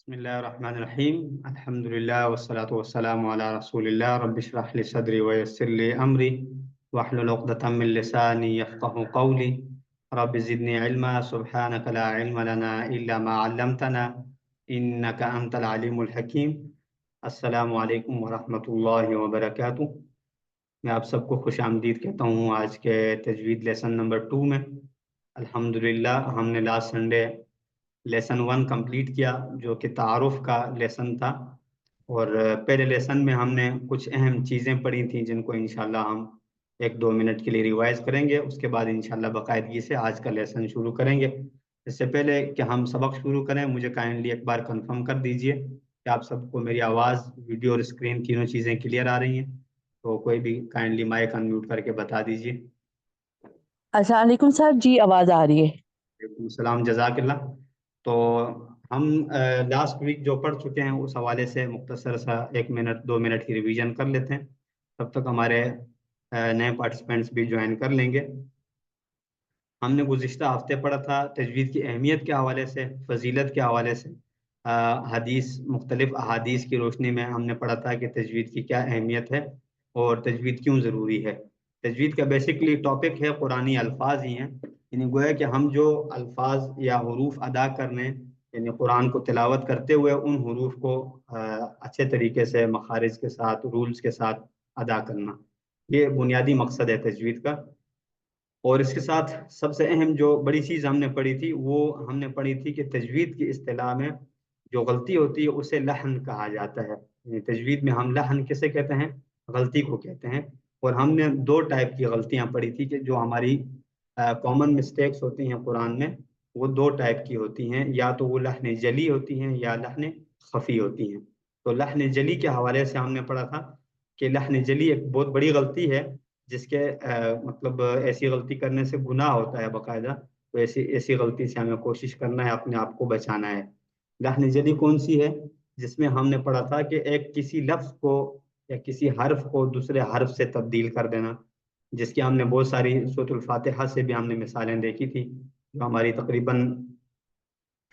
बिस्मिल्लाहिर्रहमानिर्रहीम अल्हम्दुलिल्लाह वस्सलातु वस्सलामु अला रसूलिल्लाह रब्बि इश्रह ली सदरी व यस्सिर ली अमरी वहलुल उक़दतम मिन लिसानी यफ़क़हू क़ौली रब्बि ज़िदनी इल्मा सुब्हानका ला इल्मा लना इल्ला मा अल्लमतना इन्नका अंतल अलीमुल हकीम। अस्सलामु अलैकुम व रहमतुल्लाहि व बरकातुहू। मैं आप सबको खुश आमदीद कहता हूँ आज के तजवीद लेसन नंबर 2 में। अल्हम्दुलिल्लाह हमने लास्ट संडे लेसन 1 कंप्लीट किया जो कि तारुफ का लेसन था, और पहले लेसन में हमने कुछ अहम चीज़ें पढ़ी थी जिनको इंशाल्लाह हम 1-2 मिनट के लिए रिवाइज करेंगे। उसके बाद इंशाल्लाह बाकायदगी से आज का लेसन शुरू करेंगे। इससे पहले कि हम सबक शुरू करें, मुझे काइंडली एक बार कंफर्म कर दीजिए कि आप सबको मेरी आवाज़, वीडियो और स्क्रीन तीनों चीज़ें क्लियर आ रही हैं। तो कोई भी काइंडली माइक अनम्यूट करके बता दीजिए। अस्सलाम वालेकुम सर जी, आवाज आ रही है। वालेकुम सलाम, जज़ाकल्लाह। तो हम लास्ट वीक जो पढ़ चुके हैं उस हवाले से मुख्तसर सा 1 मिनट 2 मिनट की रिवीजन कर लेते हैं, तब तक हमारे नए पार्टिसिपेंट्स भी ज्वाइन कर लेंगे। हमने गुज़िश्ता हफ्ते पढ़ा था तजवीद की अहमियत के हवाले से, फजीलत के हवाले से, हदीस, मुख्तलिफ अहादीस की रोशनी में हमने पढ़ा था कि तजवीद की क्या अहमियत है और तजवीद क्यों ज़रूरी है। तजवीद का बेसिकली टॉपिक है कुरानी अल्फाज ही हैं, यानी गोया कि हम जो अल्फाज या हुरूफ अदा करने, यानी कुरान को तिलावत करते हुए उन हुरूफ को अच्छे तरीके से मखारिज के साथ, रूल्स के साथ अदा करना, ये बुनियादी मकसद है तजवीद का। और इसके साथ सबसे अहम जो बड़ी चीज़ हमने पढ़ी थी वो हमने पढ़ी थी कि तजवीद की इस्तिलाह में जो गलती होती है उसे लहन कहा जाता है। यानी तजवीद में हम लहन किसे कहते हैं? गलती को कहते हैं। और हमने 2 टाइप की गलतियां पढ़ी थी कि जो हमारी कॉमन मिस्टेक्स होती हैं कुरान में, वो 2 टाइप की होती हैं, या तो वो लहन जली होती हैं या लहन खफी होती हैं। तो लहन जली के हवाले से हमने पढ़ा था कि लहन जली एक बहुत बड़ी गलती है जिसके मतलब ऐसी गलती करने से गुनाह होता है बाकायदा। तो ऐसी ऐसी गलती से हमें कोशिश करना है, अपने आप को बचाना है। लहन जली कौन सी है? जिसमें हमने पढ़ा था कि एक किसी लफ्ज को या किसी हर्फ को दूसरे हर्फ से तब्दील कर देना, जिसकी हमने बहुत सारी सूरतुल फातिहा से भी हमने मिसालें देखी थी। जो हमारी तकरीबन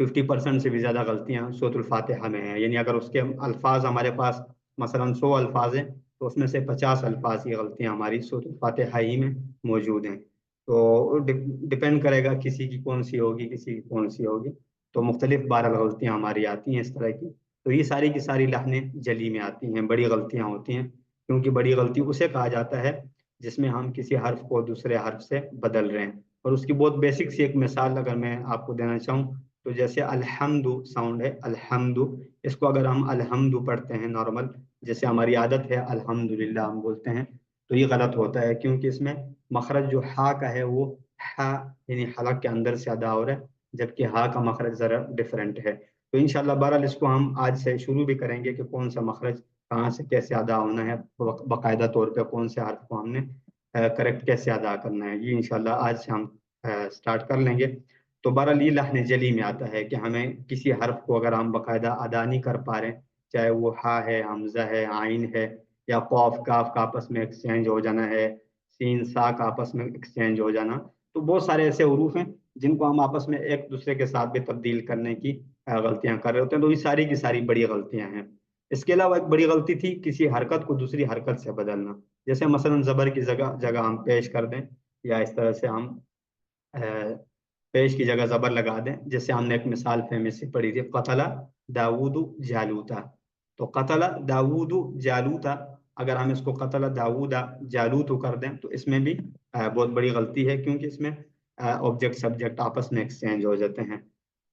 50% से भी ज़्यादा गलतियाँ सूरतुल फातिहा में हैं। यानी अगर उसके अल्फाज हमारे पास मसलन 100 अल्फाज हैं तो उसमें से 50 अल्फाज की गलतियाँ हमारी सूरतुल फातिहा ही में मौजूद हैं। तो डिपेंड करेगा किसी की कौन सी होगी, किसी की कौन सी होगी। तो मुख्तलिफ 12 गलतियाँ हमारी आती हैं इस तरह की। तो ये सारी की सारी लहनें जली में आती हैं, बड़ी गलतियाँ होती हैं, क्योंकि बड़ी गलती उसे कहा जाता है जिसमें हम किसी हर्फ को दूसरे हर्फ से बदल रहे हैं। और उसकी बहुत बेसिक सी एक मिसाल अगर मैं आपको देना चाहूँ, तो जैसे अलहम्दु साउंड है, अलहम्दु, इसको अगर हम अलहम्दु पढ़ते हैं नॉर्मल, जैसे हमारी आदत है अल्हम्दुलिल्लाह हम बोलते हैं, तो ये गलत होता है, क्योंकि इसमें मखरज जो हा का है वो हा यानी हलक के अंदर से अदा हो रहा है, जबकि हा का मखरज ज़रा डिफरेंट है। तो इंशाल्लाह बहरहाल इसको हम आज से शुरू भी करेंगे कि कौन सा मखरज कहाँ से कैसे अदा होना है, बाकायदा तौर पे कौन से हर्फ को हमने करेक्ट कैसे अदा करना है, ये इंशाल्लाह आज से हम स्टार्ट कर लेंगे। तो बहरहाल ये लहन जली में आता है कि हमें किसी हर्फ को अगर हम बाकायदा अदा नहीं कर पा रहे, चाहे वो हा है, हमजा है, आइन है, या कौफ काफ का आपस में एक्सचेंज हो जाना है, सीन सा का आपस में एक्सचेंज हो जाना, तो बहुत सारे ऐसे हरूफ हैं जिनको हम आपस में एक दूसरे के साथ भी तब्दील करने की गलतियां कर रहे होते हैं। तो ये सारी की सारी बड़ी गलतियां हैं। इसके अलावा एक बड़ी गलती थी किसी हरकत को दूसरी हरकत से बदलना, जैसे मसलन जबर की जगह जगह हम पेश कर दें, या इस तरह से हम पेश की जगह जबर लगा दें। जैसे हमने एक मिसाल फेमस से पढ़ी थी, कतला दाऊदु जालूता। तो कतला दाऊदु जालूता, अगर हम इसको कतला दाऊदा जालूतु कर दें तो इसमें भी बहुत बड़ी गलती है, क्योंकि इसमें ऑब्जेक्ट सब्जेक्ट आपस में एक्सचेंज हो जाते हैं।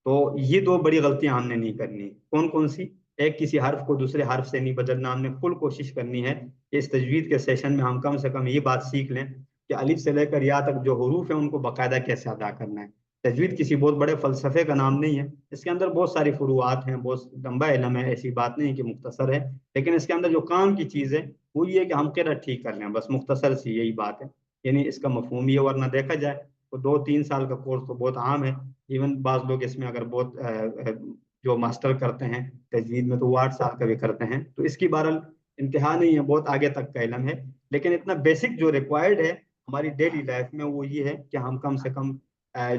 तो ये 2 बड़ी गलतियां हमने नहीं करनी। कौन कौन सी? एक, किसी हर्फ को दूसरे हर्फ से नहीं बदलना। हमने फुल कोशिश करनी है कि इस तजवीद के सेशन में हम कम से कम ये बात सीख लें कि अलिफ से लेकर या तक जो हरूफ है उनको बाकायदा कैसे अदा करना है। तजवीद किसी बहुत बड़े फलसफे का नाम नहीं है, इसके अंदर बहुत सारी फुरुआत हैं, बहुत लंबा इल्म है, ऐसी बात नहीं कि मुख्तसर है। लेकिन इसके अंदर जो काम की चीज़ है वो ये है कि हम किरत ठीक कर लें, बस मुख्तसर सी यही बात है। यानी इसका मफहूम ये, वरना देखा जाए तो 2-3 साल का कोर्स तो बहुत आम है। इवन बाज़ लोग इसमें अगर बहुत जो मास्टर करते हैं तजवीद में तो वो 8 साल का भी करते हैं। तो इसकी बहरहाल इंतहा नहीं है, बहुत आगे तक का इल्म है। लेकिन इतना बेसिक जो रिक्वायर्ड है हमारी डेली लाइफ में वो ये है कि हम कम से कम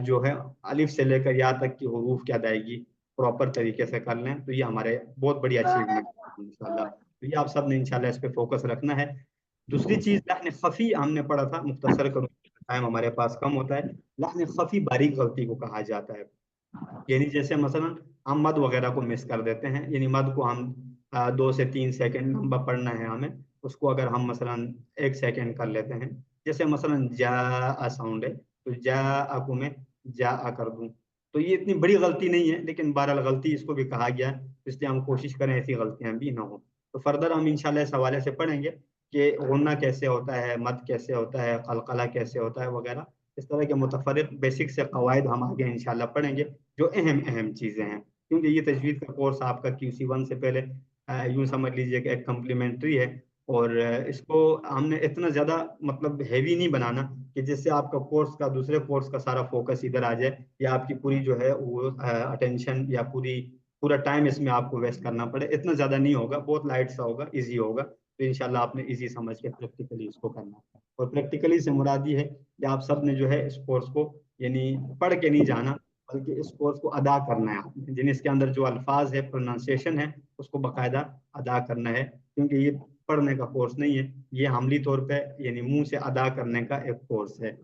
जो है अलिफ से लेकर या तक की हरूफ की अदायगी प्रॉपर तरीके से कर लें तो ये हमारे बहुत बड़ी अचीवमेंट है इंशाल्लाह। तो ये आप सब ने इंशाल्लाह इस पे फोकस रखना है। दूसरी चीज लहन खफी हमने पढ़ा था, मुख्तसर करूँ, टाइम हमारे पास कम होता है। लहन खफी बारीक गलती को कहा जाता है। यानी जैसे मसलन हम मद वगैरह को मिस कर देते हैं, यानी मद को हम 2 से 3 सेकंड लंबा पढ़ना है हमें, उसको अगर हम मसलन 1 सेकंड कर लेते हैं, जैसे मसलन जा साउंड है तो जा को मैं जा कर दूं, तो ये इतनी बड़ी गलती नहीं है, लेकिन बहरहाल गलती इसको भी कहा गया है, इसलिए हम कोशिश करें ऐसी गलतियां भी ना हो। तो फर्दर हम इंशाल्लाह इस हवाले से पढ़ेंगे कि गुन्ना कैसे होता है, मद कैसे होता है, कलकला कैसे होता है वगैरह। इस तरह के मुतफर्रिक बेसिक से कवायद हम आगे इंशाल्लाह पढ़ेंगे, जो अहम अहम चीज़ें हैं, क्योंकि ये तजवीज़ का कोर्स आपका QC1 से पहले यूं समझ लीजिए कि एक कम्प्लीमेंट्री है। और इसको हमने इतना ज़्यादा मतलब हैवी नहीं बनाना कि जिससे आपका कोर्स का दूसरे कोर्स का सारा फोकस इधर आ जाए, या आपकी पूरी जो है वो अटेंशन या पूरा टाइम इसमें आपको वेस्ट करना पड़े। इतना ज़्यादा नहीं होगा, बहुत लाइट सा होगा, ईजी होगा। तो इंशाल्लाह आपने ईजी समझ के प्रैक्टिकली इसको करना है। और प्रैक्टिकली से मुराद ये है कि आप सब ने जो है इस कोर्स को यानी पढ़ के नहीं जाना, बल्कि इस कोर्स को अदा करना है आपने, जिन इसके अंदर जो अल्फाज है, प्रोनाउंसिएशन है, उसको बाकायदा अदा करना है। क्योंकि ये पढ़ने का कोर्स नहीं है, ये हमली तौर पे यानी मुंह से अदा करने का एक कोर्स है।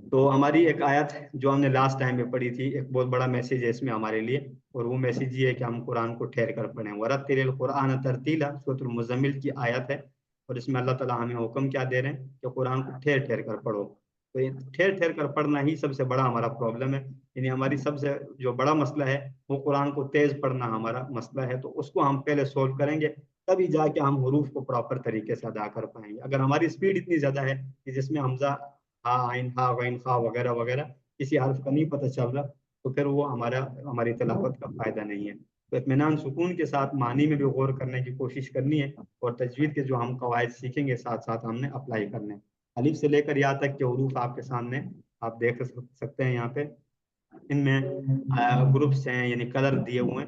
तो हमारी एक आयत है जो हमने लास्ट टाइम में पढ़ी थी, एक बहुत बड़ा मैसेज है इसमें हमारे लिए, और वो मैसेज ये है कि हम कुरान को ठहर कर पढ़ें। वरत्तिलिल कुरान तरतीला सूरह मुज़म्मिल की आयत है, और इसमें अल्लाह ताला हमें हुक्म क्या दे रहे हैं कि कुरान को ठहर ठहर कर पढ़ो। तो ये ठहर ठहर कर पढ़ना ही सबसे बड़ा हमारा प्रॉब्लम है, यानी हमारी सबसे जो बड़ा मसला है वो कुरान को तेज पढ़ना हमारा मसला है। तो उसको हम पहले सोल्व करेंगे, तभी जाके हम हरूफ को प्रॉपर तरीके से अदा कर पाएंगे। अगर हमारी स्पीड इतनी ज्यादा है कि जिसमें हमजा हा आइन हा गैन खा वगैरह वगैरह किसी हर्फ का नहीं पता चल रहा, तो फिर वो हमारी तिलावत का फायदा नहीं है। तो इत्मीनान सुकून के साथ मानी में भी गौर करने की कोशिश करनी है, और तजवीद के जो हम कवायद सीखेंगे साथ साथ हमने अप्लाई करने हैं। अलिफ से लेकर या तक के हरूफ आपके सामने आप देख सकते हैं यहाँ पे। इनमें ग्रुप्स हैं, यानी कलर दिए हुए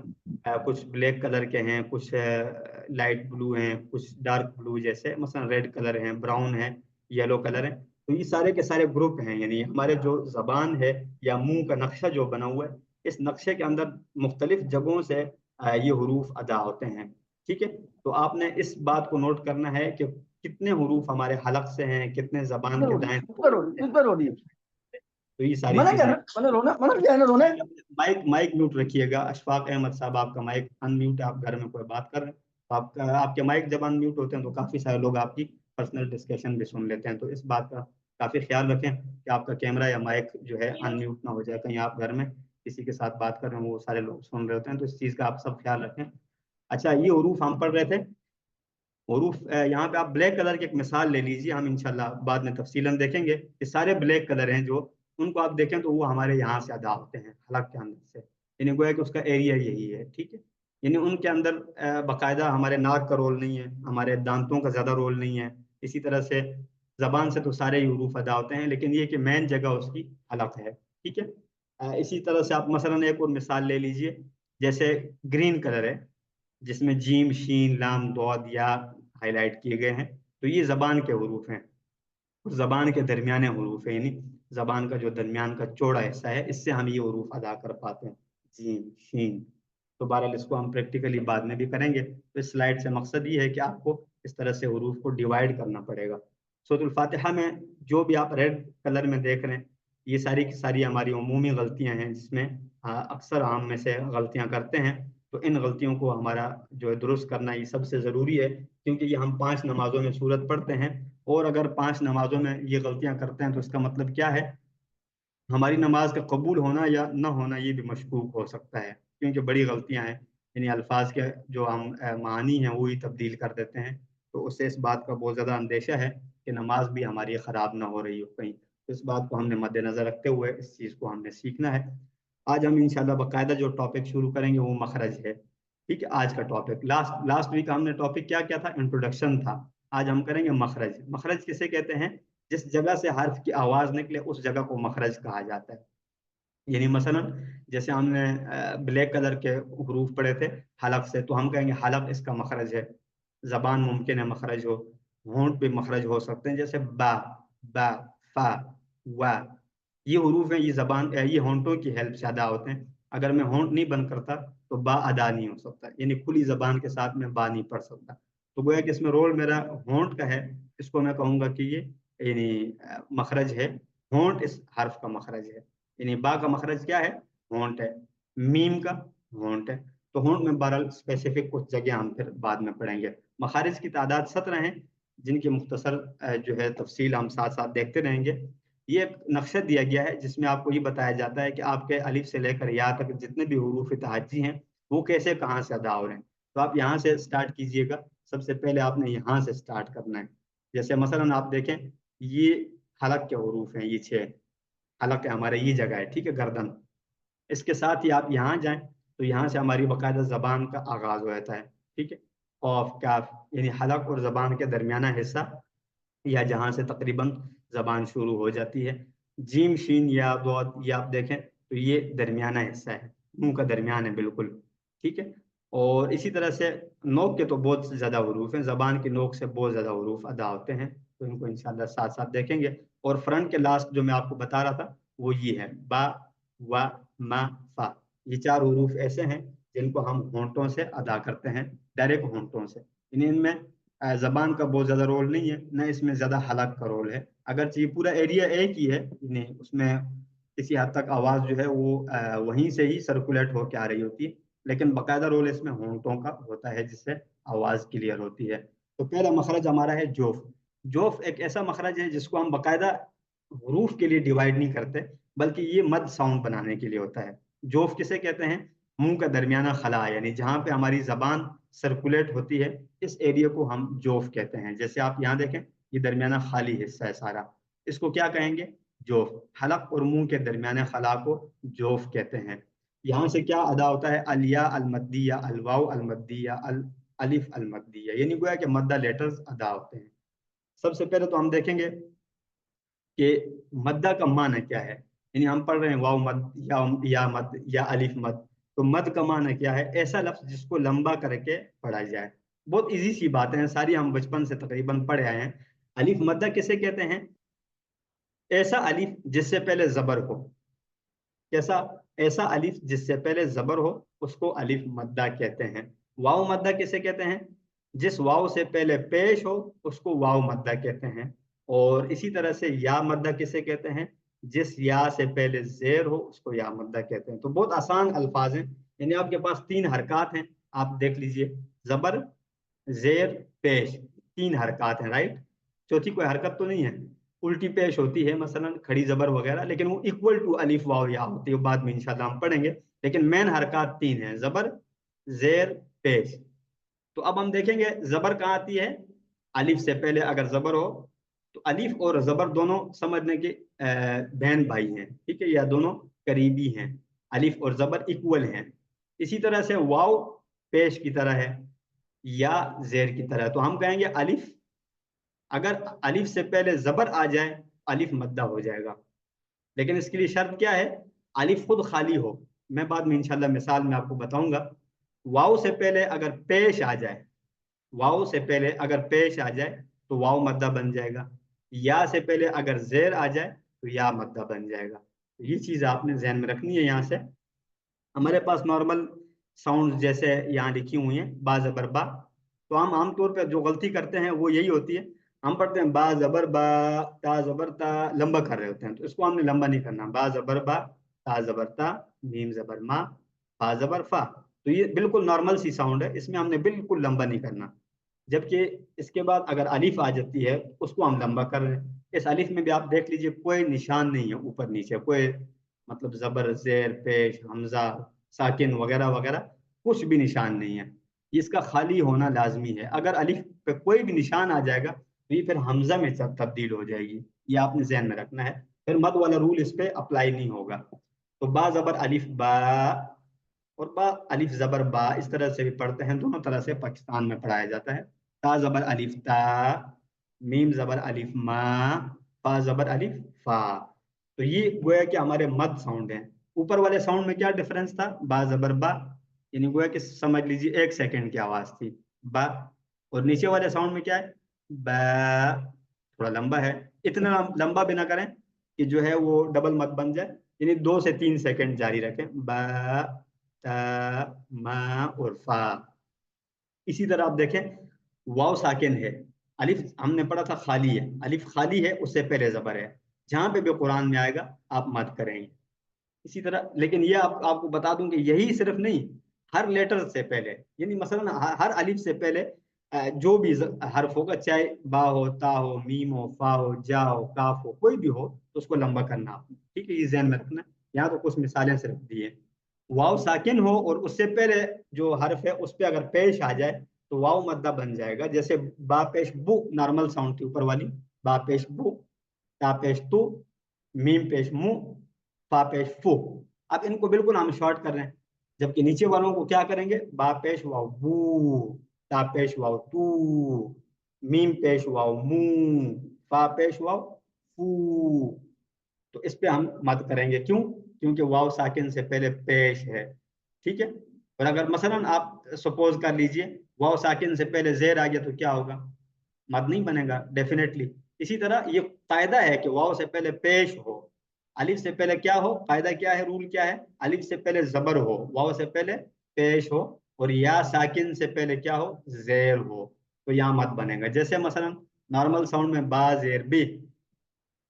हैं। कुछ ब्लैक कलर के हैं, कुछ लाइट ब्लू हैं, कुछ डार्क ब्लू, जैसे मसलन रेड कलर है, ब्राउन है, येलो कलर है। तो ये सारे के सारे ग्रुप हैं, यानी हमारे जो जबान है या मुंह का नक्शा जो बना हुआ है, इस नक्शे के अंदर मुख्तलिफ जगहों से ये हरूफ अदा होते हैं। ठीक है, तो आपने इस बात को नोट करना है कि कितने हरूफ हमारे हलक से हैं, कितने जबान के दाएं ऊपर हो रही है। तो ये सारी मना चीजें। करना, मना क्या है रोना है। माइक माइक म्यूट रखिएगा। अशफाक अहमद साहब, आपका माइक अनम्यूट है, आप घर में कोई बात कर रहे हैं तो आपके माइक जब अनम्यूट होते हैं तो काफी सारे लोग आपकी पर्सनल डिस्कशन भी सुन लेते हैं। तो इस बात का काफी ख्याल रखें कि आपका कैमरा या माइक जो है अनम्यूट ना हो जाए। कहीं आप घर में किसी के साथ बात कर रहे हैं, वो सारे लोग सुन रहे होते हैं, तो इस चीज का आप सब ख्याल रखें। अच्छा, ये हरूफ हम पढ़ रहे थे। हरूफ यहाँ पे आप ब्लैक कलर की एक मिसाल ले लीजिए, हम इंशाल्लाह बाद में तफसीलन देखेंगे। ये सारे ब्लैक कलर हैं, जो उनको आप देखें तो वो हमारे यहाँ से अदा होते हैं, हलक के अंदर से, यानी गोया कि उसका एरिया यही है। ठीक है, यानी उनके अंदर बाकायदा हमारे नाक का रोल नहीं है, हमारे दांतों का ज्यादा रोल नहीं है। इसी तरह से जबान से तो सारे ही हरूफ अदा होते हैं, लेकिन ये कि मेन जगह उसकी हलक है। ठीक है, इसी तरह से आप मसलन एक और मिसाल ले लीजिए, जैसे ग्रीन कलर है जिसमें जीम शीन लाम दौद या हाईलाइट किए गए हैं, तो ये जबान के हरूफ हैं, और जबान के दरमियाने हरूफ है, यानी जबान का जो दरमियान का चौड़ा हिस्सा है, इससे हम ये हरूफ अदा कर पाते हैं, जीम शीन। तो बहरहाल इसको हम प्रैक्टिकली बाद में भी करेंगे। तो इस स्लाइड से मकसद ये है कि आपको इस तरह से हरूफ को डिवाइड करना पड़ेगा। सूरह फातिहा में जो भी आप रेड कलर में देख रहे हैं, ये सारी की सारी हमारी उमूमी गलतियां हैं, जिसमें अक्सर हम में से गलतियां करते हैं। तो इन गलतियों को हमारा जो है दुरुस्त करना ये सबसे ज़रूरी है, क्योंकि ये हम 5 नमाजों में सूरत पढ़ते हैं, और अगर 5 नमाजों में ये गलतियां करते हैं तो इसका मतलब क्या है, हमारी नमाज का कबूल होना या न होना ये भी मशकूक हो सकता है, क्योंकि बड़ी गलतियां हैं, यानी अल्फाज के जो हम मानी हैं वो ही तब्दील कर देते हैं। तो उससे इस बात का बहुत ज़्यादा अंदेशा है कि नमाज भी हमारी ख़राब ना हो रही हो कहीं। तो इस बात को हमने मद्देनज़र रखते हुए इस चीज़ को हमने सीखना है। आज हम इंशाल्लाह बाकायदा जो टॉपिक शुरू करेंगे वो मखरज है। ठीक है, आज का टॉपिक, लास्ट लास्ट वीक हमने टॉपिक क्या क्या था, इंट्रोडक्शन था। आज हम करेंगे मखरज। मखरज किसे कहते हैं, जिस जगह से हर्फ की आवाज निकले उस जगह को मखरज कहा जाता है। यानी मसलन जैसे हमने ब्लैक कलर के हरूफ पढ़े थे हलक से, तो हम कहेंगे हलक इसका मखरज है। जबान मुमकिन है मखरज हो, होंठ भी मखरज हो सकते हैं, जैसे बा, फा, वा। ये हरूफ हैं, ये जबान ये होंठों की हेल्प से अदा होते हैं। اگر میں ہونٹ نہیں بند کرتا تو با ادا نہیں ہو سکتا، یعنی کھلی زبان کے ساتھ میں با نہیں پڑھ سکتا. تو گویا کہ اس میں رول میرا ہونٹ کا ہے. اس کو میں کہوں گا کہ یہ یعنی مخرج ہے، ہونٹ اس حرف کا مخرج ہے. یعنی با کا مخرج کیا ہے؟ ہونٹ ہے. میم کا ہونٹ ہے. تو ہونٹ میں بہرحال اسپیسیفک کچھ جگہ ہم پھر بعد میں پڑھیں گے. مخارج کی تعداد 17 ہیں جن کی مختصر جو ہے تفصیل ہم ساتھ ساتھ دیکھتے رہیں گے. یہ ایک نقشہ دیا گیا ہے جس میں آپ کو یہ بتایا جاتا ہے کہ آپ کے الف سے لے کر یا تک جتنے بھی حروف تہجی ہیں وہ کیسے کہاں سے ادا ہو رہے ہیں. تو آپ یہاں سے سٹارٹ کیجئے گا. سب سے پہلے آپ نے یہاں سے سٹارٹ کرنا ہے. جیسے مثلا آپ دیکھیں یہ حلق کے حروف ہیں، یہ 6 حلق ہے ہمارے، یہ جگہ ہے، ٹھیک ہے، گردن. اس کے ساتھ ہی آپ یہاں جائیں تو یہاں سے ہماری باقاعدہ زبان کا آغاز ہو جاتا ہے، ٹھیک ہے. قاف کاف یعنی حلق اور زبان کے درمیانہ حصہ یا جہاں سے تقریباً زبان شروع ہو جاتی ہے. جیم شین یا ضاد یہ آپ دیکھیں تو یہ درمیانہ حصہ ہے، منہ کا درمیان ہے بالکل، ٹھیک ہے. اور اسی طرح سے نوک کے تو بہت زیادہ حروف ہیں، زبان کی نوک سے بہت زیادہ حروف ادا ہوتے ہیں، تو ان کو انشاءاللہ ساتھ ساتھ دیکھیں گے. اور فرنٹ کے لاسٹ جو میں آپ کو بتا رہا تھا وہ یہ ہے، با و ما فا. یہ 4 حروف ایسے ہیں جن کو ہم ہونٹوں سے ادا کرتے ہیں، ڈائریکٹ ہونٹوں سے. ان میں زبان کا بہت زیادہ رول نہیں ہے، نہ اس میں زیادہ حلق کا رول ہے. اگرچہ یہ پورا ایریا ایک ہی ہے، اس میں کسی حد تک آواز جو ہے وہ وہیں سے ہی سرکولیٹ ہو کے آ رہی ہوتی ہے، لیکن باقاعدہ رول اس میں ہونٹوں کا ہوتا ہے جس سے آواز کلیئر ہوتی ہے. تو پہلا مخرج ہمارا ہے جوف. جوف ایک ایسا مخرج ہے جس کو ہم باقاعدہ حروف کے لیے ڈیوائڈ نہیں کرتے بلکہ یہ مد ساؤنڈ بنانے کے لیے ہوتا ہے. جوف کسے کہتے ہیں؟ منہ کا درمیانہ خلا، یعنی جہاں پہ ہماری زبان سرکولیٹ ہوتی ہے اس ایریا کو ہم جوف کہتے ہیں. جیسے آپ یہاں دیکھیں یہ درمیانہ خالی حصہ ہے سارا، اس کو کیا کہیں گے؟ جوف. حلق اور منہ کے درمیانہ خلا کو جوف کہتے ہیں. یہاں سے کیا ادا ہوتا ہے؟ الیا المدیہ، الواو المدیہ، الف المدیہ، یعنی گویا کہ مدہ لیٹرز ادا ہوتے ہیں. سب سے پہلے تو ہم دیکھیں گے کہ مدہ کا معنی کیا ہے. یعنی ہم پڑھ رہے ہیں واو مد یا مد یا الف مد، تو مد کا معنی کیا ہے؟ ایسا لفظ جس کو لمبا کر کے پڑھا جائے. بہت ایزی سی باتیں ہیں، ساری ہم بچپن سے تقریباً پڑھے آئے ہیں. الف مدہ کسے کہتے ہیں؟ ایسا الف جس سے پہلے زبر ہو. کیسا؟ ایسا الف جس سے پہلے زبر ہو اس کو الف مدہ کہتے ہیں. واو مدہ کسے کہتے ہیں؟ جس واو سے پہلے پیش ہو اس کو واو مدہ کہتے ہیں. اور اسی طرح سے یا مدہ کسے کہتے ہیں؟ جس یا سے پہلے زیر ہو اس کو یا مدہ کہتے ہیں. تو بہت آسان الفاظ ہیں. یعنی آپ کے پاس 3 حرکات ہیں، آپ دیکھ لیجئے، زبر، زیر، پیش، 3 حرکات ہیں، رائٹ. چوتھی کوئی حرکت تو نہیں ہے. الٹی پیش ہوتی ہے مثلا کھڑی زبر وغیرہ، لیکن وہ ایکول ٹو الف واو یا ہوتی ہے، بعد میں انشاءاللہ ہم پڑھیں گے. لیکن مین حرکات 3 ہیں، زبر، زیر، پیش. تو اب ہم دیکھیں گے زبر کہاں آتی ہے. الف سے پہلے اگر زبر ہو تو الف اور زبر دونوں سمجھنے کے بہن بھائی ہیں، ٹھیک ہے، یا دونوں قریبی ہیں. الف اور زبر ایکول ہیں. اسی طرح سے واو پیش کی طرح ہے یا زیر کی طرح. تو ہم کہیں گے الف، اگر الف سے پہلے زبر آ جائے الف مدہ ہو جائے گا. لیکن اس کے لیے شرط کیا ہے؟ الف خود خالی ہو. میں بعد میں انشاءاللہ مثال میں آپ کو بتاؤں گا. واو سے پہلے اگر پیش آ جائے، واو سے پہلے اگر پیش آ جائے تو واو مدہ بن جائے گا. یا سے پہلے اگر زیر آ جائے تو یا مدہ بن جائے گا. یہ چیز آپ نے ذہن میں رکھنی ہے. یہاں سے ہمارے پاس نارمل ساؤنڈ جیسے یہاں لکھی ہوئی ہیں با زبر با، تو ہم عام طور پہ جو غلطی کرتے ہیں وہ یہی ہوتی ہے، ہم پڑھتے ہیں با زبر با، تا زبر تا، لمبا کر رہے ہوتے ہیں. تو اس کو ہم نے لمبا نہیں کرنا. با زبر با، تا زبر تا، میم زبر ما، فا زبر فا. تو یہ بالکل نارمل سی ساؤنڈ ہے، اس میں ہم نے بالکل لمبا نہیں کرنا. جبکہ اس کے بعد اگر الف آ جاتی ہے اس کو ہم لمبا کر رہے ہیں. اس الف میں بھی آپ دیکھ لیجئے کوئی نشان نہیں ہے اوپر نیچے، کوئی مطلب زبر، زیر، پیش، حمزہ، ساکن وغیرہ وغیرہ کچھ بھی نشان نہیں ہے. اس کا خالی ہونا لازمی ہے. اگر الف پہ کوئی بھی نشان آ جائے گا تو یہ پھر حمزہ میں تبدیل ہو جائے گی. یہ آپ نے ذہن میں رکھنا ہے، پھر مد والا رول اس پہ اپلائی نہیں ہوگا. تو با زبر الف با اور با الف زبر با اس طرح سے بھی پڑھتے ہیں. دونوں طرح سے پاکستان میں پڑھایا جاتا ہے. تا زبر الف تا، میم زبر الف ما، فا زبر الف فا. تو یہ گویا کہ ہمارے مد ساؤنڈ ہیں. اوپر والے ساؤنڈ میں کیا ڈفرنس تھا؟ با زبر با، یعنی گویا کہ سمجھ لیجیے 1 سیکنڈ کی آواز تھی با. اور نیچے والے ساؤنڈ میں کیا ہے؟ با، تھوڑا لمبا ہے. اتنا لمبا بھی نہ کریں کہ جو ہے وہ ڈبل مد بن جائے، یعنی 2 سے 3 سیکنڈ جاری رکھیں، با تا ما اور فا. اسی طرح آپ دیکھیں واو ساکن ہے، الف ہم نے پڑھا تھا خالی ہے، الف خالی ہے اس سے پہلے زبر ہے، جہاں پہ بھی قرآن میں آئے گا آپ مد کریں گے. اسی طرح لیکن یہ آپ کو بتا دوں کہ یہی صرف نہیں، ہر لیٹر سے پہلے، یعنی مثلا ہر الف سے پہلے جو بھی حرف ہوگا، چاہے با ہو، تا ہو، میم ہو، فا ہو، جا ہو، کاف ہو، کوئی بھی ہو تو اس کو لمبا کرنا آپ نے. ٹھیک ہے، یہ ذہن میں رکھنا ہے. یہاں تو کچھ مثالیں صرف دی ہیں. واو ساکن ہو اور اس سے پہلے جو حرف ہے اس پہ اگر پیش آ جائے تو واو مدہ بن جائے گا. جیسے با پیش بو، نارمل ساؤنڈ تھی اوپر والی، با پیش بو، تا پیش تو، میم پیش مو، فا پیش فو. اب ان کو بالکل ہم شارٹ کر رہے ہیں، جبکہ نیچے والوں کو کیا کریں گے؟ با پیش واو بو، تا پیش واو تو، میم پیش واو مو، فا پیش واو فو. تو اس پہ ہم مد کریں گے. کیوں؟ کیونکہ واو ساکن سے پہلے پیش ہے. ٹھیک ہے. اور اگر مثلا آپ سپوز کر لیجئے واو ساکن سے پہلے زیر آ گیا تو کیا ہوگا؟ مد نہیں بنے گا ڈیفینیٹلی. اسی طرح یہ قاعدہ ہے کہ واو سے پہلے پیش ہو، الف سے پہلے کیا ہو؟ قاعدہ کیا ہے، رول کیا ہے؟ الف سے پہلے زبر ہو، واو سے پہلے پیش ہو، اور یا ساکن سے پہلے کیا ہو؟ زیر ہو، تو یہاں مد بنے گا. جیسے مثلا نارمل ساؤنڈ میں با زیر بی،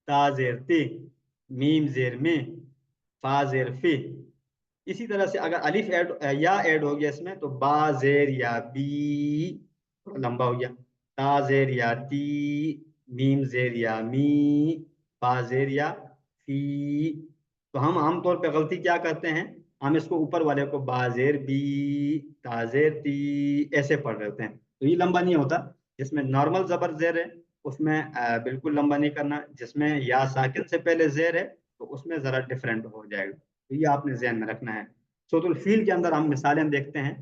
تا زیر تی، میم زیر می، فا زیر فی. اسی طرح سے اگر الف یا ایڈ ہو گیا اس میں تو با زیر یا بی، تھوڑا لمبا ہو گیا، تا زیر یا تی، میم زیر یا می، فا زیر یا فی. تو ہم عام طور پہ غلطی کیا کرتے ہیں، ہم اس کو اوپر والے کو با زیر بی، تا زیر تی ایسے پڑھ رہے ہوتے ہیں. تو یہ لمبا نہیں ہوتا. جس میں نارمل زبر زیر ہے اس میں بالکل لمبا نہیں کرنا. جس میں یا ساکن سے پہلے زیر ہے تو اس میں ذرا ڈفرینٹ ہو جائے گا. تو یہ آپ نے ذہن میں رکھنا ہے. سورۃ الفیل کے اندر ہم مثالیں دیکھتے ہیں.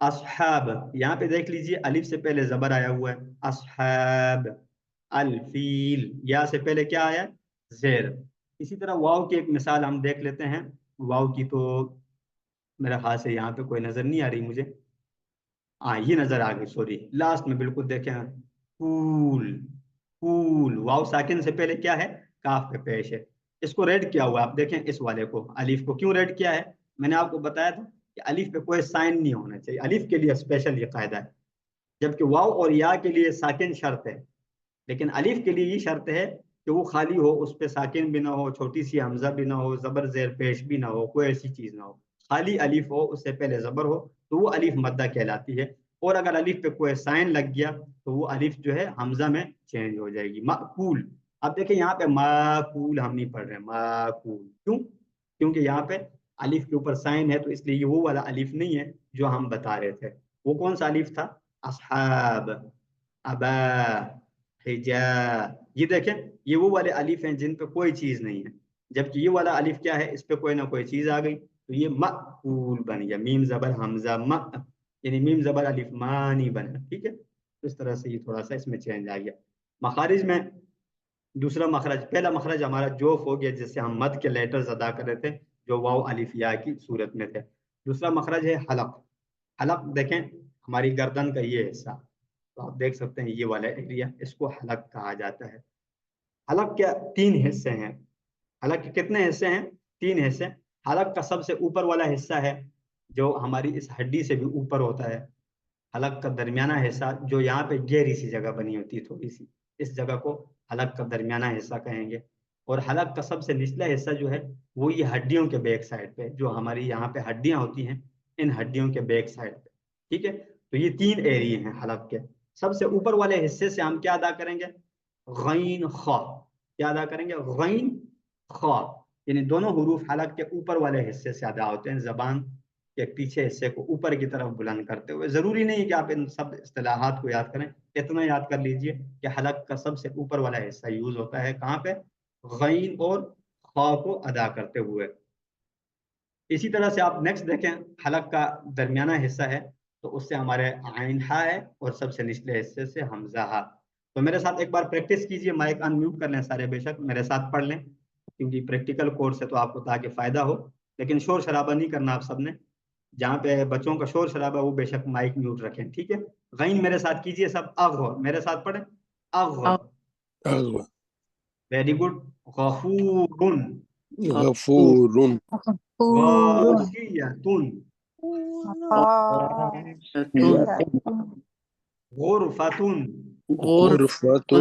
اصحاب، یہاں پہ دیکھ لیجئے الف سے پہلے زبر آیا ہوا ہے، اصحاب. الفیل، یا سے پہلے کیا آیا؟ زیر. اسی طرح واو کی ایک مثال ہم دیکھ لیتے ہیں. واو کی تو میرا خیال سے یہاں پہ کوئی نظر نہیں آ رہی مجھے. یہ نظر آ گئی، سوری، لاسٹ میں بالکل دیکھیں، پول. پول، واو ساکن سے پہلے کیا ہے؟ کاف پہ پیش ہے. اس کو ریڈ کیا ہوا آپ دیکھیں، اس والے کو الف کو کیوں ریڈ کیا ہے؟ میں نے آپ کو بتایا تھا کہ الف پہ کوئی سائن نہیں ہونا چاہیے. الف کے لیے اسپیشل یہ قاعدہ ہے، جبکہ واو اور یا کے لیے ساکن شرط ہے. لیکن الف کے لیے یہ شرط ہے کہ وہ خالی ہو، اس پہ ساکن بھی نہ ہو، چھوٹی سی حمزہ بھی نہ ہو، زبر زیر پیش بھی نہ ہو، کوئی ایسی چیز نہ ہو، خالی الف ہو، اس سے پہلے زبر ہو، تو وہ الف مدہ کہلاتی ہے. اور اگر الف پہ کوئی سائن لگ گیا تو وہ الف جو ہے حمزہ میں چینج ہو جائے گی. مأکول. اب دیکھیں یہاں پہ ماکول ہم نہیں پڑھ رہے، ماکول. کیوں؟ کیونکہ یہاں پہ الف کے اوپر سائن ہے، تو اس لیے یہ وہ والا الف نہیں ہے جو ہم بتا رہے تھے. وہ کون سا الف تھا؟ اصحاب، ابا، حجا. یہ دیکھیں یہ وہ والے الف ہیں جن پہ کوئی چیز نہیں ہے، جبکہ یہ والا الف کیا ہے؟ اس پہ کوئی نہ کوئی چیز آ گئی تو یہ مأکول بن گیا. میم زبر حمزہ م، یعنی میم زبر الف مانی بنا. ٹھیک ہے. اس طرح سے یہ تھوڑا سا اس میں چینج آ گیا. مخارج میں دوسرا مخرج، پہلا مخرج ہمارا جوف ہو گیا جس سے ہم مد کے لیٹرز ادا کر رہے تھے جو واو الف یا کی صورت میں تھے. دوسرا مخرج ہے حلق. حلق دیکھیں ہماری گردن کا یہ حصہ، تو آپ دیکھ سکتے ہیں یہ والا ایریا، اس کو حلق کہا جاتا ہے. حلق کے 3 حصے ہیں. حلق کے کتنے حصے ہیں؟ 3 حصے. حلق کا سب سے اوپر والا حصہ ہے جو ہماری اس ہڈی سے بھی اوپر ہوتا ہے. حلق کا درمیانہ حصہ جو یہاں پہ گہری سی جگہ بنی ہوتی ہے تھوڑی سی، اس جگہ کو حلق کا درمیانہ حصہ کہیں گے. اور حلق کا سب سے نچلا حصہ جو ہے وہ یہ ہڈیوں کے بیک سائڈ پہ، جو ہماری یہاں پہ ہڈیاں ہوتی ہیں ان ہڈیوں کے بیک سائڈ پہ. ٹھیک ہے. تو یہ 3 ایریے ہیں حلق کے. سب سے اوپر والے حصے سے ہم کیا ادا کریں گے؟ غین خا. کیا ادا کریں گے؟ غین خا. یعنی دونوں حروف حلق کے اوپر والے حصے سے ادا ہوتے ہیں، زبان کے پیچھے حصے کو اوپر کی طرف بلند کرتے ہوئے. ضروری نہیں کہ آپ ان سب اصطلاحات کو یاد کریں، اتنا یاد کر لیجئے کہ حلق کا سب سے اوپر والا حصہ یوز ہوتا ہے کہاں پہ؟ غین اور خا کو ادا کرتے ہوئے. اسی طرح سے آپ نیکسٹ دیکھیں، حلق کا درمیانہ حصہ ہے تو اس سے ہمارے عین ہا ہے اور سب سے نچلے حصے سے حمزہ ہا. تو میرے ساتھ ایک بار پریکٹس کیجئے، مائک ان میوٹ کر لیں سارے، بے شک میرے ساتھ پڑھ لیں کیونکہ پریکٹیکل کورس ہے تو آپ کو تاکہ فائدہ ہو. لیکن شور شرابہ نہیں کرنا آپ سب نے، جہاں پہ بچوں کا شور شرابہ وہ بے شک مائک میوٹ رکھیں. ٹھیک ہے. غین میرے ساتھ کیجئے سب، اغ، میرے ساتھ پڑھیں، اغ. Very good. غفور. غفور غاشية غرفة غرفة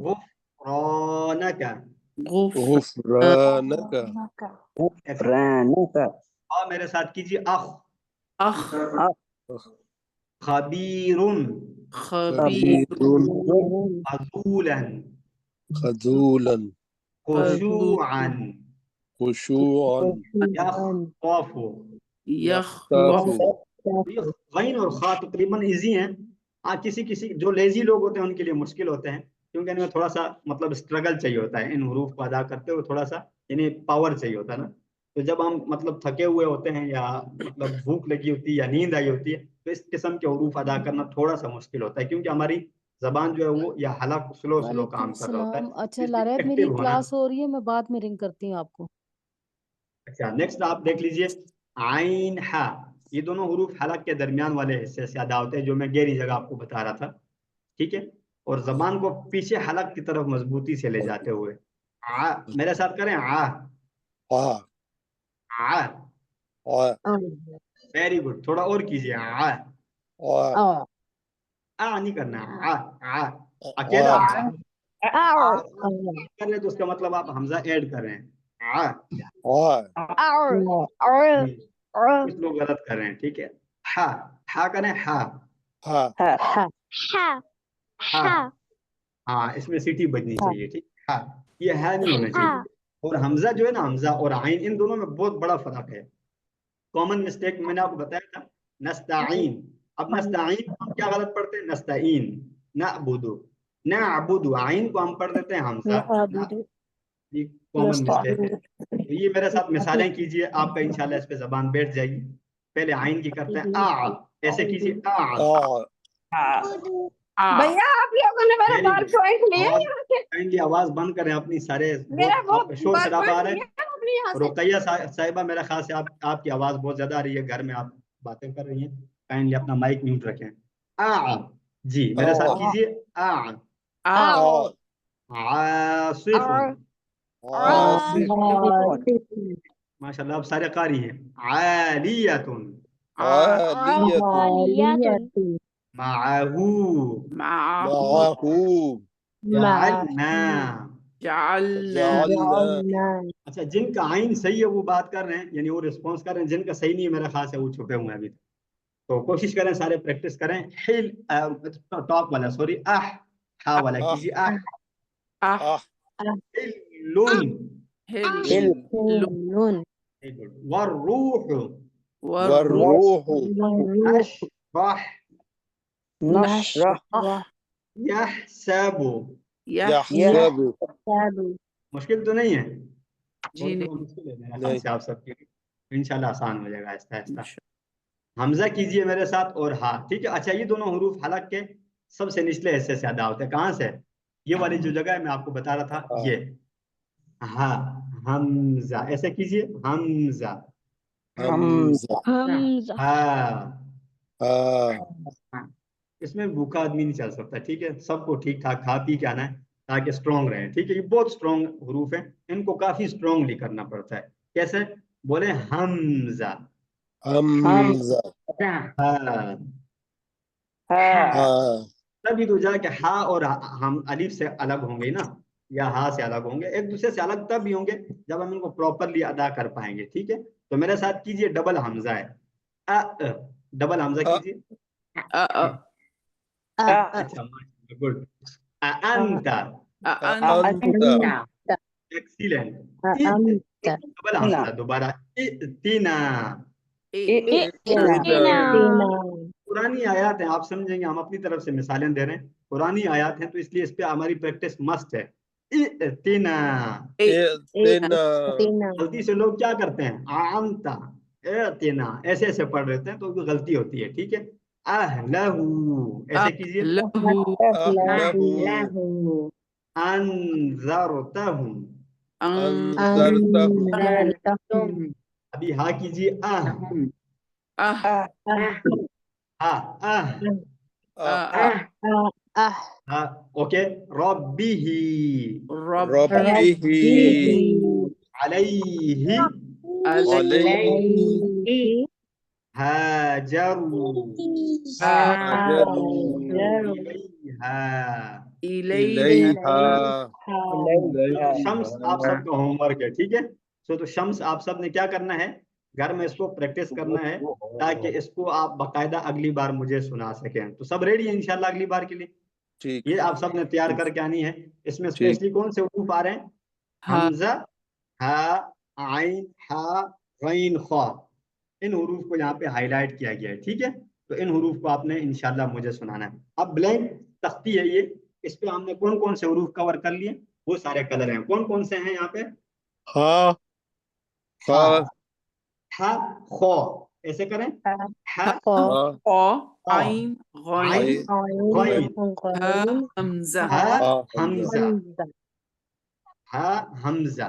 غفرانك غفرانك اور میرے ساتھ کیجیے اخ خبیر خبير خذولا خذولا خشوعا خشوعا يخطف يخطف غین اور خا تقریباً ایزی ہیں. کسی جو لیزی لوگ ہوتے ہیں ان کے لیے مشکل ہوتے ہیں کیونکہ ان میں تھوڑا سا مطلب اسٹرگل چاہیے ہوتا ہے ان حروف کو ادا کرتے ہوئے تھوڑا سا یعنی پاور چاہیے ہوتا ہے نا. تو جب ہم مطلب تھکے ہوئے ہوتے ہیں یا مطلب بھوک لگی ہوتی ہے یا نیند آئی ہوتی ہے تو اس قسم کے حروف ادا کرنا تھوڑا سا مشکل ہوتا ہے کیونکہ ہماری زبان جو ہے وہ یا حلق سلو کام کر رہا ہوتا ہے. اچھا اس لیے لارا میری ایکٹیو ہونا. کلاس ہو رہی ہے میں بعد میں رنگ کرتی ہوں آپ کو. اچھا نیکسٹ آپ دیکھ لیجئے عین ہا. یہ دونوں حروف حلق کے درمیان والے حصے سے ادا ہوتے ہیں جو میں گہری جگہ آپ کو بتا رہا تھا. ٹھیک ہے. اور زبان کو پیچھے حلق کی طرف مضبوطی سے لے جاتے ہوئے میرے ساتھ کریں ویری گڈ. تھوڑا اور کیجیے نہیں کرنا اکیلا کر لیں تو اس کا مطلب آپ حمزہ ایڈ کر رہے ہیں. کچھ لوگ غلط کر رہے ہیں. ٹھیک ہے. ہا کریں ہاں اس میں سیٹی بجنی چاہیے. ٹھیک ہے. یہ ہے نہیں ہونا چاہیے. اور حمزہ جو ہے نا حمزہ اور عین ان دونوں میں بہت بڑا فرق ہے. کامن مسٹیک میں نے آپ کو بتایا تھا نستعین. اب نستعین ہم کیا غلط پڑھتے ہیں نستعین نعبد عین کو ہم پڑھ دیتے ہیں حمزہ. یہ کامن مسٹیک ہے. یہ میرے ساتھ مثالیں کیجئے آپ کا انشاءاللہ اس پہ زبان بیٹھ جائے گی. پہلے عین کی کرتے ہیں ایسے کیجئے بھیا آپ لوگوں نے میرا بال پوائنٹ لیا کائنڈلی آواز بند کریں اپنی سارے شور شرابہ آ رہے ہیں. رقیہ صاحبہ میرا خاص ہے آپ کی آواز بہت زیادہ آ رہی ہے. گھر میں آپ باتیں کر رہی ہیں. کائنڈلی اپنا مائک میوٹ رکھیں. جی میرے ساتھ کیجئے عاصف. ماشاءاللہ آپ سارے قاری ہیں. عالیۃ معہو جعلنا. اچھا جن کا عین صحیح ہے وہ بات کر رہے ہیں یعنی وہ رسپانس کر رہے ہیں. جن کا صحیح نہیں ہے میرا خاص ہے وہ چھپے ہوئے ہیں ابھی. تو کوشش کریں سارے پریکٹس کریں. ٹاپ والا سوری ہا والا کیجیے والروح نشرح يحسب. مشکل تو نہیں ہے. مشکل ہے میرا خیال سے آپ سب کے انشاءاللہ آسان ہو جائے گا آہستہ آہستہ. حمزہ کیجئے میرے ساتھ اور ہا. ٹھیک ہے. اچھا یہ دونوں حروف حلق کے سب سے نچلے حصے سے ادا ہوتے ہیں. کہاں سے؟ یہ والی جو جگہ ہے میں آپ کو بتا رہا تھا یہ حمزہ. ایسے کیجئے حمزہ اس میں بھوکا آدمی نہیں چل سکتا. ٹھیک ہے. سب کو ٹھیک ٹھاک کھا پی کے آنا ہے تاکہ اسٹرانگ رہیں. ٹھیک ہے. یہ بہت اسٹرانگ حروف ہیں. ان کو کافی اسٹرانگلی کرنا پڑتا ہے. کیسے بولے حمزہ تبھی تو جا کے ہا اور ہم الف سے الگ ہوں گے نا یا ہا سے الگ ہوں گے. ایک دوسرے سے الگ تب بھی ہوں گے جب ہم ان کو پراپرلی ادا کر پائیں گے. ٹھیک ہے. تو میرے ساتھ کیجئے ڈبل حمزہ ہے ڈبل حمزہ کیجئے. اچھا گڈ. انت ایکسیلنٹ. ڈبل حمزہ دوبارہ اتنا. پرانی آیات ہیں آپ سمجھیں گے. ہم اپنی طرف سے مثالیں دے رہے ہیں. پرانی آیات ہیں تو اس لیے اس پہ ہماری پریکٹس مست ہے. اتنا. غلطی سے لوگ کیا کرتے ہیں آمتا اتنا ایسے ایسے پڑھ رہتے ہیں تو غلطی ہوتی ہے. ٹھیک ہے. اہلہو ایسے کیجئے انذرتہم. ابھی ہا کیجئے اوکے. ربی अलैहि अलैहि हाजरू हाजरू इलैहा। इलैहा। शम्स आप सबका होमवर्क है, ठीक है। तो शम्स आप सब ने क्या करना है, घर में इसको प्रैक्टिस करना है ताकि इसको आप बाकायदा अगली बार मुझे सुना सकें। तो सब रेडी है इंशाल्लाह अगली बार के लिए? ठीक ये आप सब ने तैयार करके आनी है। इसमें ठीक। स्पेशली कौन से हुरूफ आ रहे हैं? हमजा, हा, आइन, हा, गैन, खा। इन हुरूफ को यहाँ पे हाईलाइट किया गया है, ठीक है। तो इन हुरूफ को आपने इंशाल्लाह मुझे सुनाना है। अब ब्लैंक तख्ती है ये, इस पे हमने कौन कौन से हुरूफ कवर कर लिए, वो सारे कलर हैं। कौन कौन से हैं यहाँ पे? हा हा, हा हा, खो, ऐसे करें। हा, आइन आइन, गैन, हमजा हा, हा हमजा, हा, हमजा।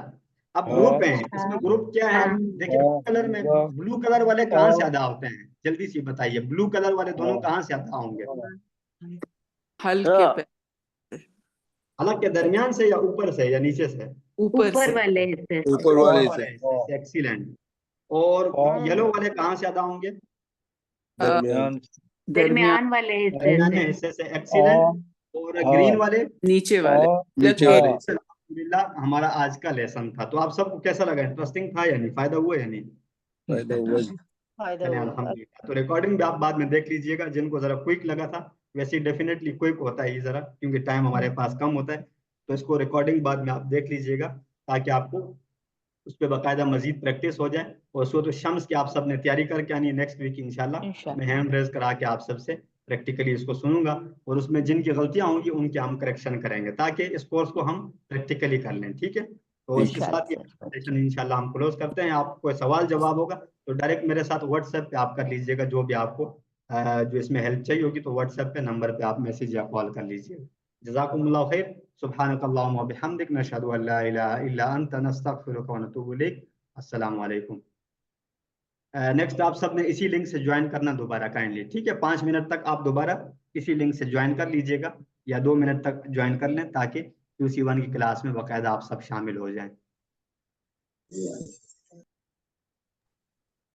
अब हा ग्रुप है, इसमें ग्रुप क्या है? देखिए कलर में ब्लू कलर वाले कहाँ से अदा होते हैं, जल्दी से बताइए। ब्लू कलर वाले दोनों कहाँ से अदा होंगे? हल्के पे हलक के दरमियान से या ऊपर से या नीचे से? ऊपर से वाले से ऊपर वाले से एक्सीलेंट। और येलो वाले कहाँ से अदा होंगे? दरमियान दरमियान वाले दरमियाने हिस्से से, एक्सीलेंट। और ग्रीन वाले नीचे वाले नीचे वाले से। अल्हम्दुलिल्लाह हमारा आज का लेसन था। तो आप सबको कैसा लगा? इंटरेस्टिंग था या नहीं? फायदा हुआ या नहीं? फायदा हुआ जी। चलिए अल्हम्दुलिल्लाह। तो रिकॉर्डिंग भी आप बाद में देख लीजिएगा। जिनको जरा क्विक लगा था, वैसे डेफिनेटली क्विक होता है ये जरा, क्योंकि टाइम हमारे पास कम होता है। तो इसको रिकॉर्डिंग बाद में आप देख लीजिएगा ताकि आपको उस पर बाकायदा मजीद प्रैक्टिस हो जाए। और उसको तो शम्स की आप सब ने तैयारी करके आनी है। नेक्स्ट वीक इंशाल्लाह मैं हैंड रेज करा के आप सबसे प्रैक्टिकली इसको सुनूंगा, और उसमें जिनकी गलतियां होंगी उनके हम करेक्शन करेंगे ताकि इस कोर्स को हम प्रैक्टिकली कर लें, ठीक है। तो इसके साथ ये सेशन इंशाल्लाह हम क्लोज करते हैं। आपको कोई सवाल जवाब होगा तो डायरेक्ट मेरे साथ व्हाट्सएप पे आप कर लीजिएगा। जो भी आपको जो इसमें हेल्प चाहिए होगी तो व्हाट्सएप पे नंबर पे आप मैसेज या कॉल कर लीजिएगा। जज़ाकुमुल्लाहु खैर। सुब्हानकल्लाहुम्मा व बिहम्दिक नशहदु अल्ला इलाहा इल्ला अंता नस्तगफिरुका व नतूबु इलैक। अस्सलामु अलैकुम। नेक्स्ट आप सब ने इसी लिंक से ज्वाइन करना दोबारा काइंडली, ठीक है। 5 मिनट तक आप दोबारा इसी लिंक से ज्वाइन कर लीजिएगा, या 2 मिनट तक ज्वाइन कर लें ताकि QC1 की क्लास में बाकायदा आप सब शामिल हो जाएं।